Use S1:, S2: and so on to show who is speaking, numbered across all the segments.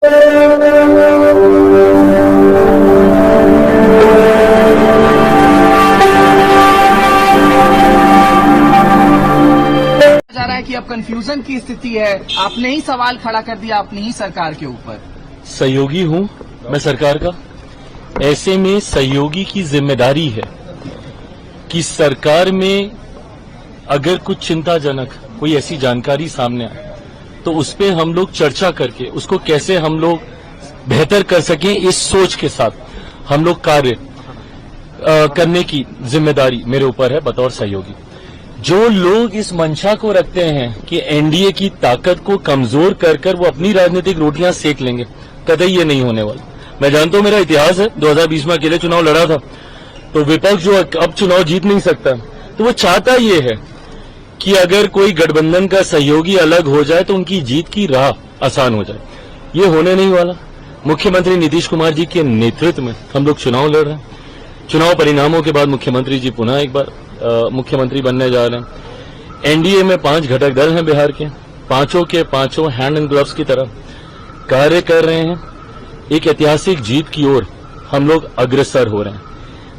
S1: जा रहा है कि अब कंफ्यूजन की स्थिति है, आपने ही सवाल खड़ा कर दिया अपनी ही सरकार के ऊपर।
S2: सहयोगी हूं मैं सरकार का, ऐसे में सहयोगी की जिम्मेदारी है कि सरकार में अगर कुछ चिंताजनक कोई ऐसी जानकारी सामने आए तो उस पर हम लोग चर्चा करके उसको कैसे हम लोग बेहतर कर सकें, इस सोच के साथ हम लोग कार्य करने की जिम्मेदारी मेरे ऊपर है बतौर सहयोगी। जो लोग इस मंशा को रखते हैं कि एनडीए की ताकत को कमजोर कर वो अपनी राजनीतिक रोटियां सेक लेंगे, कतई ये नहीं होने वाला। मैं जानता हूं मेरा इतिहास है, 2020 में अकेले चुनाव लड़ा था, तो विपक्ष जो अब चुनाव जीत नहीं सकता, तो वो चाहता ये है कि अगर कोई गठबंधन का सहयोगी अलग हो जाए तो उनकी जीत की राह आसान हो जाए। ये होने नहीं वाला। मुख्यमंत्री नीतीश कुमार जी के नेतृत्व में हम लोग चुनाव लड़ रहे हैं। चुनाव परिणामों के बाद मुख्यमंत्री जी पुनः एक बार मुख्यमंत्री बनने जा रहे हैं। एनडीए में 5 घटक दल हैं बिहार के, पांचों के पांचों हैंड एंड ग्लव्स की तरह कार्य कर रहे हैं। एक ऐतिहासिक जीत की ओर हम लोग अग्रसर हो रहे हैं।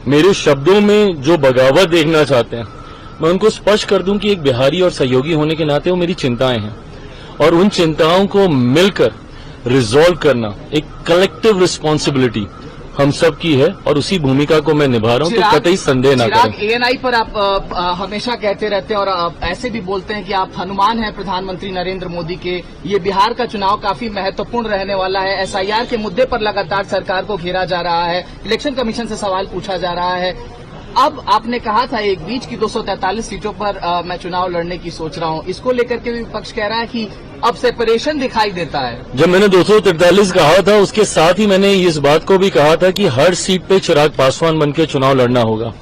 S2: मेरे शब्दों में जो बगावत देखना चाहते हैं, मैं उनको स्पष्ट कर दूं कि एक बिहारी और सहयोगी होने के नाते वो मेरी चिंताएं हैं और उन चिंताओं को मिलकर रिजॉल्व करना एक कलेक्टिव रिस्पॉन्सिबिलिटी हम सब की है और उसी भूमिका को मैं निभा रहा हूं। तो कतई संदेह ना करें।
S1: एएनआई पर आप हमेशा कहते रहते हैं और आप ऐसे भी बोलते हैं कि आप हनुमान हैं प्रधानमंत्री नरेंद्र मोदी के। ये बिहार का चुनाव काफी महत्वपूर्ण रहने वाला है। एसआईआर के मुद्दे पर लगातार सरकार को घेरा जा रहा है, इलेक्शन कमीशन से सवाल पूछा जा रहा है। अब आपने कहा था एक बीच की 243 सीटों पर मैं चुनाव लड़ने की सोच रहा हूं, इसको लेकर के विपक्ष कह रहा है कि अब सेपरेशन दिखाई देता है।
S2: जब मैंने 243 कहा था, उसके साथ ही मैंने इस बात को भी कहा था कि हर सीट पे चिराग पासवान बनकर चुनाव लड़ना होगा।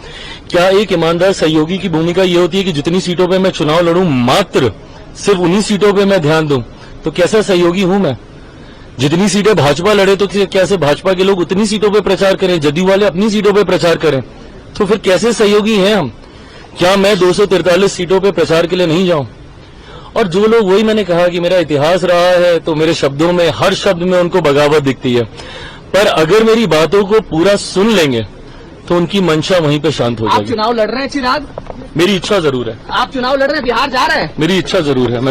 S2: क्या एक ईमानदार सहयोगी की भूमिका ये होती है कि जितनी सीटों पे मैं चुनाव लड़ूं मात्र सिर्फ उन्हीं सीटों पे मैं ध्यान दूं? तो कैसा सहयोगी हूं मैं? जितनी सीटें भाजपा लड़े तो कैसे भाजपा के लोग उतनी सीटों पे प्रचार करें, जदयू वाले अपनी सीटों पे प्रचार करें, तो फिर कैसे सहयोगी हैं हम? क्या मैं 243 सीटों पे प्रचार के लिए नहीं जाऊं? और जो लोग, वही मैंने कहा कि मेरा इतिहास रहा है, तो मेरे शब्दों में हर शब्द में उनको बगावत दिखती है, पर अगर मेरी बातों को पूरा सुन लेंगे तो उनकी मंशा वहीं पे शांत हो जाएगी।
S1: आप चुनाव लड़ रहे हैं चिराग?
S2: मेरी इच्छा जरूर है।
S1: आप चुनाव लड़ रहे हैं, बिहार जा रहे हैं?
S2: मेरी इच्छा जरूर है। मैं